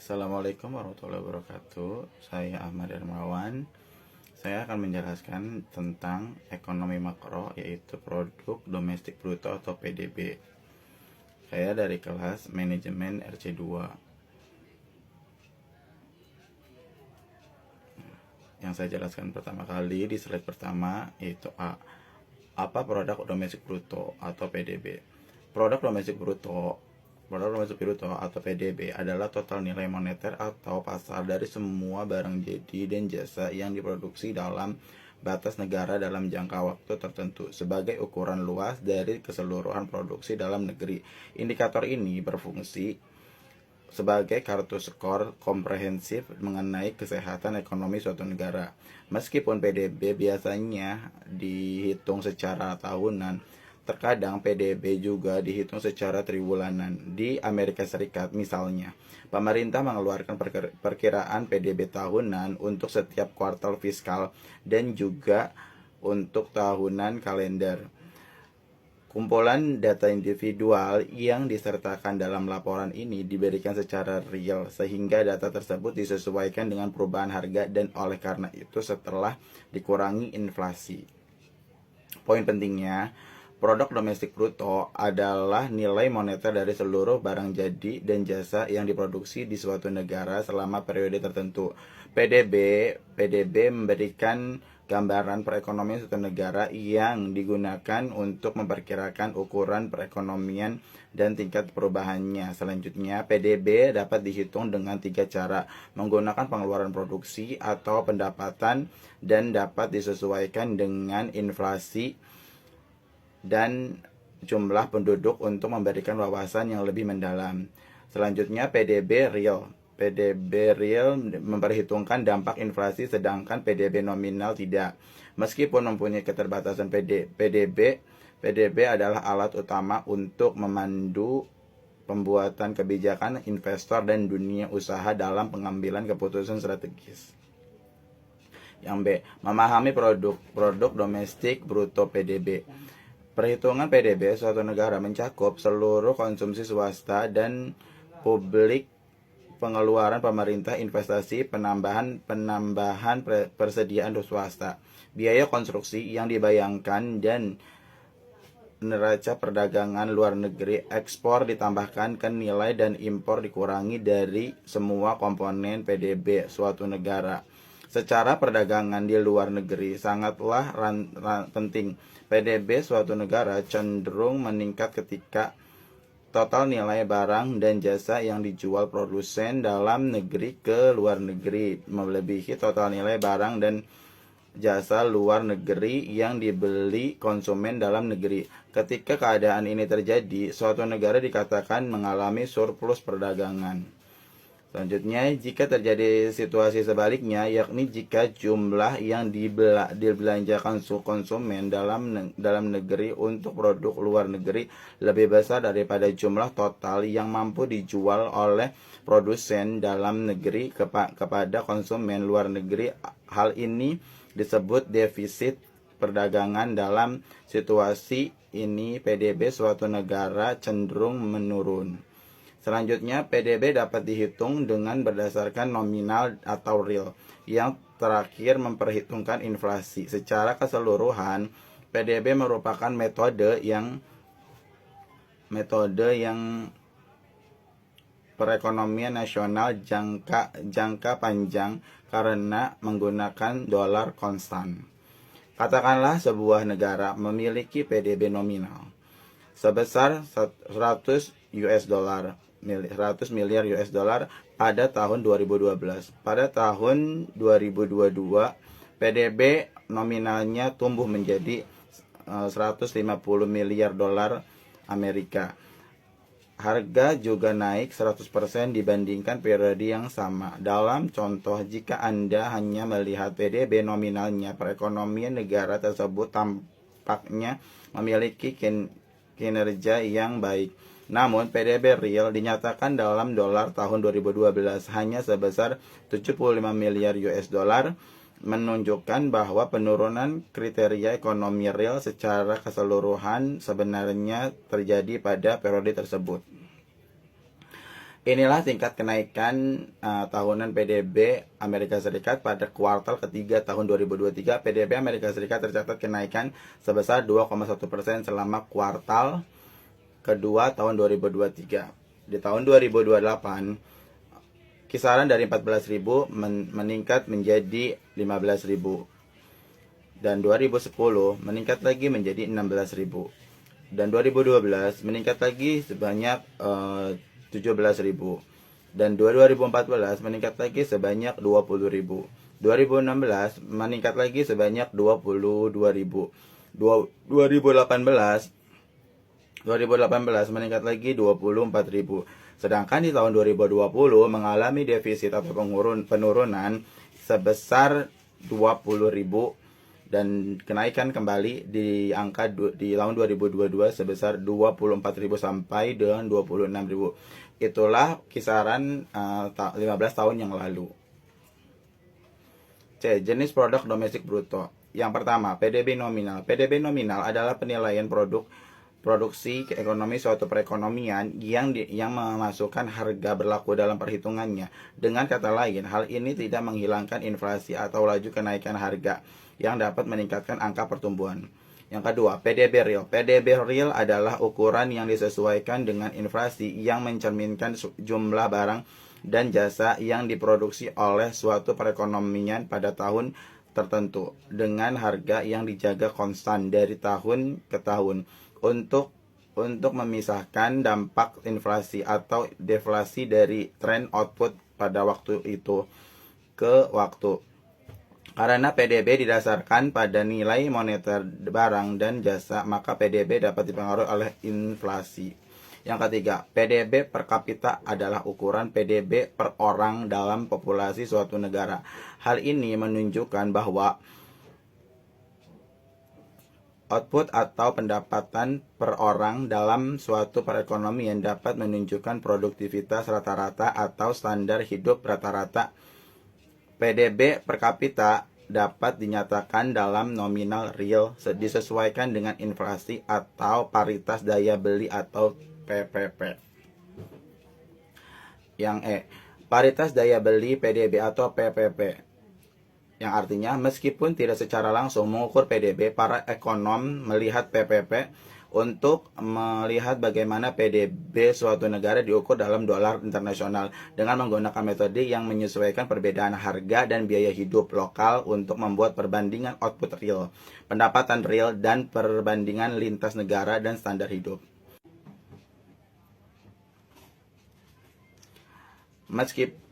Assalamualaikum warahmatullahi wabarakatuh. Saya Ahmad Darmawan. Saya akan menjelaskan tentang ekonomi makro, yaitu produk domestik bruto atau PDB. Saya dari kelas manajemen RC2. Yang saya jelaskan pertama kali di slide pertama yaitu apa produk domestik bruto atau PDB. Produk domestik bruto atau PDB adalah total nilai moneter atau pasar dari semua barang jadi dan jasa yang diproduksi dalam batas negara dalam jangka waktu tertentu sebagai ukuran luas dari keseluruhan produksi dalam negeri. Indikator ini berfungsi sebagai kartu skor komprehensif mengenai kesehatan ekonomi suatu negara. Meskipun PDB biasanya dihitung secara tahunan, terkadang PDB juga dihitung secara triwulanan. Di Amerika Serikat misalnya, pemerintah mengeluarkan perkiraan PDB tahunan untuk setiap kuartal fiskal dan juga untuk tahunan kalender. Kumpulan data individual yang disertakan dalam laporan ini diberikan secara real sehingga data tersebut disesuaikan dengan perubahan harga dan oleh karena itu setelah dikurangi inflasi. Poin pentingnya, produk domestik bruto adalah nilai moneter dari seluruh barang jadi dan jasa yang diproduksi di suatu negara selama periode tertentu. PDB memberikan gambaran perekonomian suatu negara yang digunakan untuk memperkirakan ukuran perekonomian dan tingkat perubahannya. Selanjutnya, PDB dapat dihitung dengan 3 cara, menggunakan pengeluaran produksi atau pendapatan dan dapat disesuaikan dengan inflasi dan jumlah penduduk untuk memberikan wawasan yang lebih mendalam. Selanjutnya, PDB real memperhitungkan dampak inflasi sedangkan PDB nominal tidak. Meskipun mempunyai keterbatasan PDB adalah alat utama untuk memandu pembuatan kebijakan investor dan dunia usaha dalam pengambilan keputusan strategis. Yang B, memahami produk domestik bruto PDB. Perhitungan PDB suatu negara mencakup seluruh konsumsi swasta dan publik, pengeluaran pemerintah, investasi, penambahan persediaan swasta, biaya konstruksi yang dibayangkan dan neraca perdagangan luar negeri, ekspor ditambahkan ke nilai dan impor dikurangi dari semua komponen PDB suatu negara. Secara perdagangan di luar negeri sangatlah penting. PDB suatu negara cenderung meningkat ketika total nilai barang dan jasa yang dijual produsen dalam negeri ke luar negeri melebihi total nilai barang dan jasa luar negeri yang dibeli konsumen dalam negeri. Ketika keadaan ini terjadi, suatu negara dikatakan mengalami surplus perdagangan. Selanjutnya, jika terjadi situasi sebaliknya, yakni jika jumlah yang dibelanjakan konsumen dalam negeri untuk produk luar negeri lebih besar daripada jumlah total yang mampu dijual oleh produsen dalam negeri kepada konsumen luar negeri, hal ini disebut defisit perdagangan. Dalam situasi ini, PDB suatu negara cenderung menurun. Selanjutnya, PDB dapat dihitung dengan berdasarkan nominal atau real. Yang terakhir, memperhitungkan inflasi. Secara keseluruhan, PDB merupakan metode yang perekonomian nasional jangka panjang karena menggunakan dolar konstan. Katakanlah sebuah negara memiliki PDB nominal sebesar 100 miliar US dollar pada tahun 2012. Pada tahun 2022, PDB nominalnya tumbuh menjadi 150 miliar dolar Amerika. Harga juga naik 100% dibandingkan periode yang sama. Dalam contoh, jika Anda hanya melihat PDB nominalnya, perekonomian negara tersebut tampaknya memiliki kinerja yang baik. Namun, PDB real dinyatakan dalam dolar tahun 2012 hanya sebesar 75 miliar US dollar, menunjukkan bahwa penurunan kriteria ekonomi real secara keseluruhan sebenarnya terjadi pada periode tersebut. Inilah tingkat kenaikan tahunan PDB Amerika Serikat pada kuartal ketiga tahun 2023. PDB Amerika Serikat tercatat kenaikan sebesar 2,1% selama kuartal kedua tahun 2023. Di tahun 2028, kisaran dari 14.000 meningkat menjadi 15.000. Dan 2010 meningkat lagi menjadi 16.000. Dan 2012 meningkat lagi sebanyak 17.000. Dan 2014 meningkat lagi sebanyak 20.000. 2016 meningkat lagi sebanyak 22.000. 2018 meningkat lagi 24.000. Sedangkan di tahun 2020 mengalami defisit atau penurunan sebesar 20.000 dan kenaikan kembali di angka di tahun 2022 sebesar 24.000 sampai dengan 26.000. Itulah kisaran 15 tahun yang lalu. C. Jenis produk domestik bruto. Yang pertama, PDB nominal. PDB nominal adalah penilaian produksi ekonomi suatu perekonomian yang memasukkan harga berlaku dalam perhitungannya. Dengan kata lain, hal ini tidak menghilangkan inflasi atau laju kenaikan harga yang dapat meningkatkan angka pertumbuhan. Yang kedua, PDB real. PDB real adalah ukuran yang disesuaikan dengan inflasi yang mencerminkan jumlah barang dan jasa yang diproduksi oleh suatu perekonomian pada tahun tertentu dengan harga yang dijaga konstan dari tahun ke tahun untuk memisahkan dampak inflasi atau deflasi dari tren output pada waktu itu ke waktu. Karena PDB didasarkan pada nilai moneter barang dan jasa, maka PDB dapat dipengaruhi oleh inflasi. Yang ketiga, PDB per kapita adalah ukuran PDB per orang dalam populasi suatu negara. Hal ini menunjukkan bahwa output atau pendapatan per orang dalam suatu perekonomian dapat menunjukkan produktivitas rata-rata atau standar hidup rata-rata. PDB per kapita dapat dinyatakan dalam nominal real disesuaikan dengan inflasi atau paritas daya beli atau PPP. Yang E, paritas daya beli PDB atau PPP. Yang artinya meskipun tidak secara langsung mengukur PDB, para ekonom melihat PPP untuk melihat bagaimana PDB suatu negara diukur dalam dolar internasional dengan menggunakan metode yang menyesuaikan perbedaan harga dan biaya hidup lokal untuk membuat perbandingan output real, pendapatan real, dan perbandingan lintas negara dan standar hidup.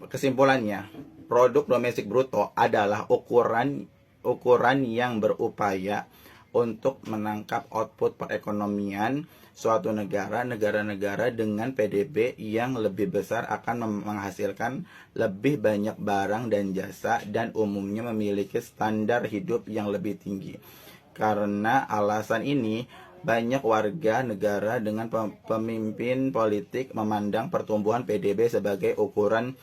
Kesimpulannya, produk domestik bruto adalah ukuran yang berupaya untuk menangkap output perekonomian suatu negara-negara dengan PDB yang lebih besar akan menghasilkan lebih banyak barang dan jasa dan umumnya memiliki standar hidup yang lebih tinggi. Karena alasan ini, banyak warga negara dengan pemimpin politik memandang pertumbuhan PDB sebagai ukuran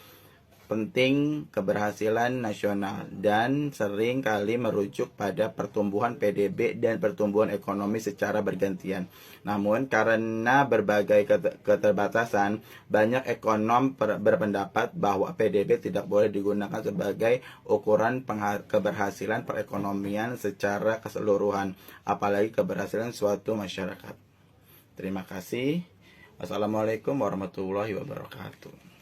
penting keberhasilan nasional dan sering kali merujuk pada pertumbuhan PDB dan pertumbuhan ekonomi secara bergantian. Namun karena berbagai keterbatasan, banyak ekonom berpendapat bahwa PDB tidak boleh digunakan sebagai ukuran keberhasilan perekonomian secara keseluruhan, apalagi keberhasilan suatu masyarakat. Terima kasih. Wassalamualaikum warahmatullahi wabarakatuh.